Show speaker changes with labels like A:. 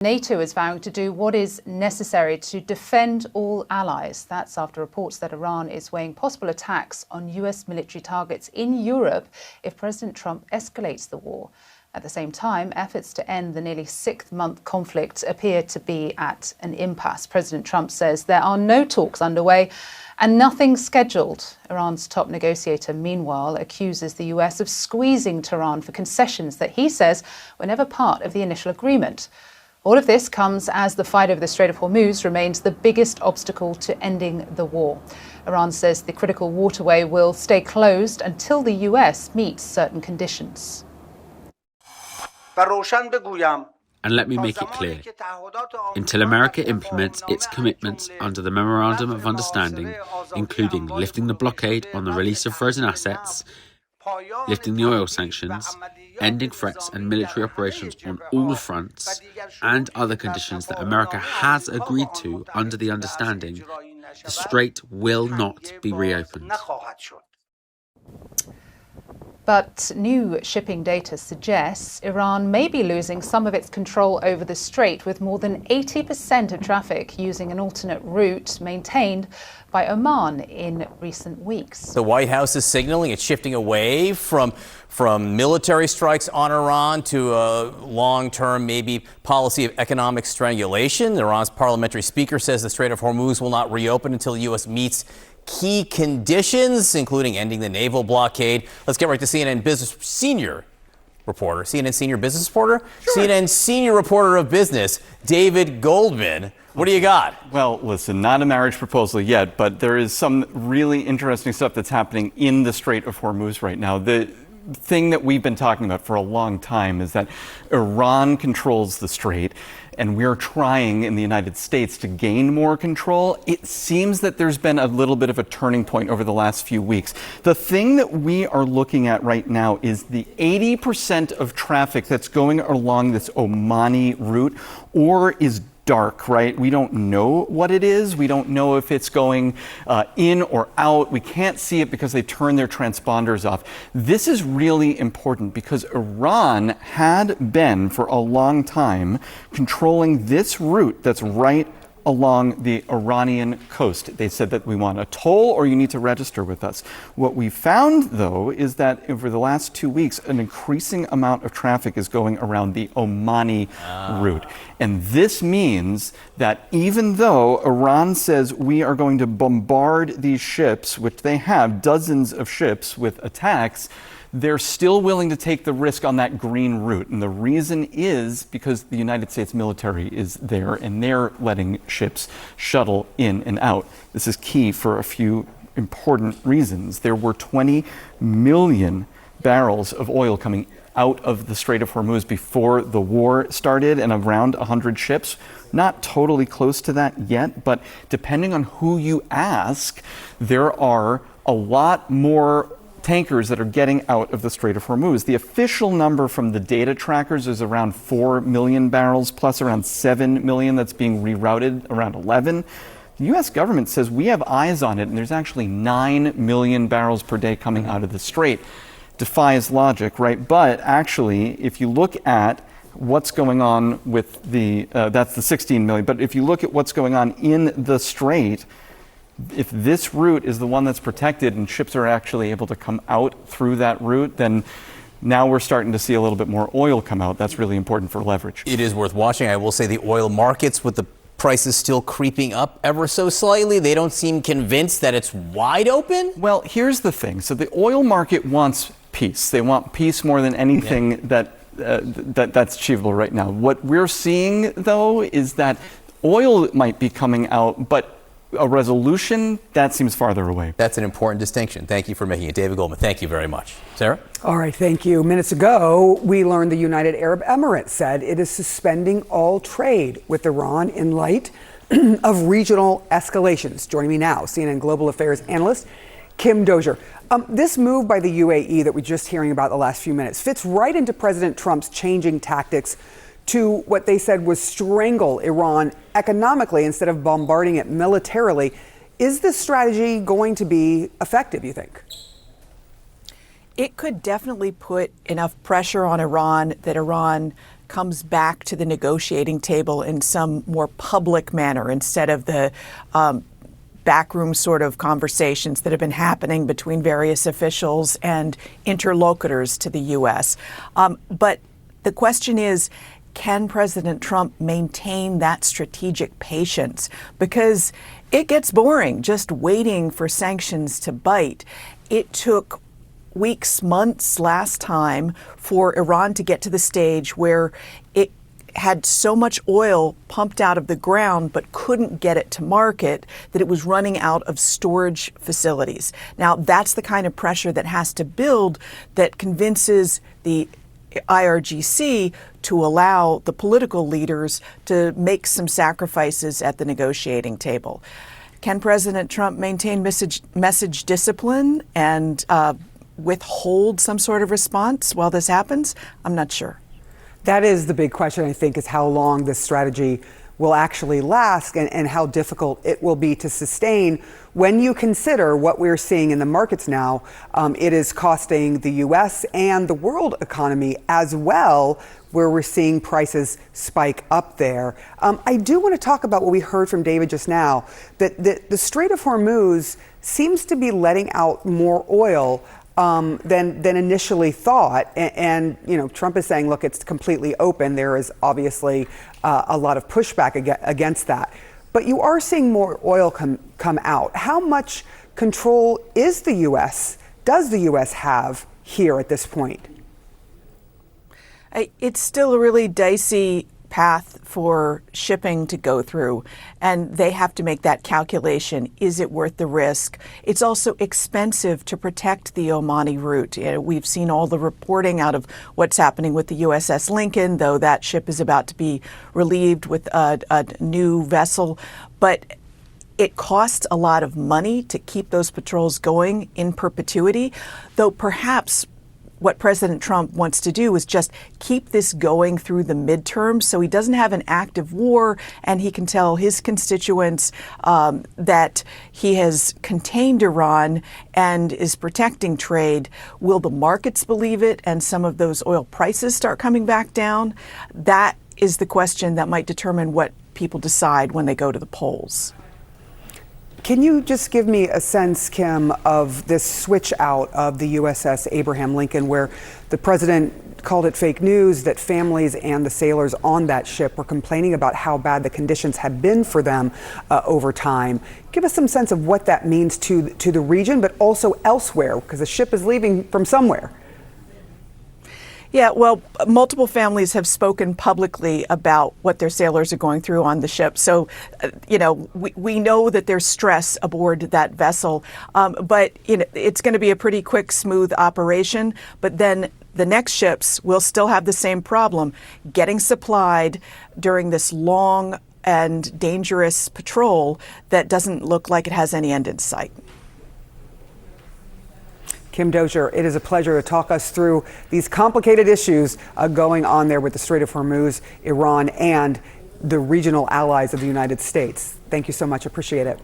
A: NATO is vowing to do what is necessary to defend all allies. That's after reports that Iran is weighing possible attacks on US military targets in Europe if President Trump escalates the war. At the same time, efforts to end the nearly 6-month conflict appear to be at an impasse. President Trump says there are no talks underway and nothing scheduled. Iran's top negotiator, meanwhile, accuses the US of squeezing Tehran for concessions that he says were never part of the initial agreement. All of this comes as the fight over the Strait of Hormuz remains the biggest obstacle to ending the war. Iran says the critical waterway will stay closed until the US meets certain conditions.
B: And let me make it clear, until America implements its commitments under the Memorandum of Understanding, including lifting the blockade on the release of frozen assets, lifting the oil sanctions, ending threats and military operations on all fronts, and other conditions that America has agreed to under the understanding, the strait will not be reopened.
A: But new shipping data suggests Iran may be losing some of its control over the strait, with more than 80% of traffic using an alternate route maintained by Oman in recent weeks.
C: The White House is signaling it's shifting away from military strikes on Iran to a long-term, maybe, policy of economic strangulation. Iran's parliamentary speaker says the Strait of Hormuz will not reopen until the U.S. meets key conditions, including ending the naval blockade. Let's get right to CNN business senior reporter, CNN senior business reporter, sure. CNN senior reporter of business, David Goldman. What do you got?
D: Well, listen, not a marriage proposal yet, but there is some really interesting stuff that's happening in the Strait of Hormuz right now. The thing that we've been talking about for a long time is that Iran controls the strait, and we're trying in the United States to gain more control. It seems that there's been a little bit of a turning point over the last few weeks. The thing that we are looking at right now is the 80% of traffic that's going along this Omani route or is dark, right? We don't know what it is. We don't know if it's going in or out. We can't see it because they turn their transponders off. This is really important because Iran had been for a long time controlling this route that's right along the Iranian coast. They said that we want a toll or you need to register with us. What we found, though, is that over the last 2 weeks, an increasing amount of traffic is going around the Omani route. And this means that even though Iran says we are going to bombard these ships, which they have dozens of ships with attacks, they're still willing to take the risk on that green route. And the reason is because the United States military is there and they're letting ships shuttle in and out. This is key for a few important reasons. There were 20 million barrels of oil coming out of the Strait of Hormuz before the war started, and around 100 ships. Not totally close to that yet, but depending on who you ask, there are a lot more tankers that are getting out of the Strait of Hormuz. The official number from the data trackers is around 4 million barrels, plus around 7 million that's being rerouted, around 11. The U.S. government says we have eyes on it, and there's actually 9 million barrels per day coming out of the strait. Defies logic, right? But actually, if you look at what's going on with the, that's the 16 million, but if you look at what's going on in the strait, if this route is the one that's protected and ships are actually able to come out through that route, then now we're starting to see a little bit more oil come out. That's really important for leverage.
C: It is worth watching. I will say the oil markets, with the prices still creeping up ever so slightly, they don't seem convinced that it's wide open.
D: Well, here's the thing. So the oil market wants peace. They want peace more than anything that's achievable right now. What we're seeing, though, is that oil might be coming out, but a resolution, that seems farther away.
C: That's an important distinction. Thank you for making it. David Goldman, thank you very much. Sarah?
E: All right, thank you. Minutes ago, we learned the United Arab Emirates said it is suspending all trade with Iran in light of regional escalations. Joining me now, CNN Global Affairs analyst Kim Dozier. This move by the UAE that we're just hearing about the last few minutes fits right into President Trump's changing tactics to what they said was strangle Iran economically instead of bombarding it militarily. Is this strategy going to be effective, you think?
F: It could definitely put enough pressure on Iran that Iran comes back to the negotiating table in some more public manner instead of the backroom sort of conversations that have been happening between various officials and interlocutors to the U.S. But the question is, can President Trump maintain that strategic patience? Because it gets boring just waiting for sanctions to bite. It took weeks, months last time for Iran to get to the stage where it had so much oil pumped out of the ground but couldn't get it to market that it was running out of storage facilities. Now, that's the kind of pressure that has to build that convinces the IRGC to allow the political leaders to make some sacrifices at the negotiating table. Can President Trump maintain message discipline and withhold some sort of response while this happens? I'm not sure.
E: That is the big question, I think, is how long this strategy will actually last and how difficult it will be to sustain. When you consider what we're seeing in the markets now, it is costing the U.S. and the world economy as well, where we're seeing prices spike up there. I do want to talk about what we heard from David just now, that the Strait of Hormuz seems to be letting out more oil than initially thought. And, you know, Trump is saying, look, it's completely open. There is obviously a lot of pushback against that. But you are seeing more oil come out. How much control does the U.S. have here at this point?
F: It's still a really dicey path for shipping to go through, and they have to make that calculation. Is it worth the risk? It's also expensive to protect the Omani route. We've seen all the reporting out of what's happening with the USS Lincoln, though that ship is about to be relieved with a new vessel. But it costs a lot of money to keep those patrols going in perpetuity, though perhaps what President Trump wants to do is just keep this going through the midterms so he doesn't have an active war and he can tell his constituents that he has contained Iran and is protecting trade. Will the markets believe it and some of those oil prices start coming back down? That is the question that might determine what people decide when they go to the polls.
E: Can you just give me a sense, Kim, of this switch out of the USS Abraham Lincoln, where the president called it fake news that families and the sailors on that ship were complaining about how bad the conditions had been for them over time? Give us some sense of what that means to the region, but also elsewhere, because the ship is leaving from somewhere.
F: Yeah, well, multiple families have spoken publicly about what their sailors are going through on the ship. So, we know that there's stress aboard that vessel, but it's going to be a pretty quick, smooth operation. But then the next ships will still have the same problem, getting supplied during this long and dangerous patrol that doesn't look like it has any end in sight.
E: Kim Dozier, it is a pleasure to talk us through these complicated issues going on there with the Strait of Hormuz, Iran, and the regional allies of the United States. Thank you so much. Appreciate it.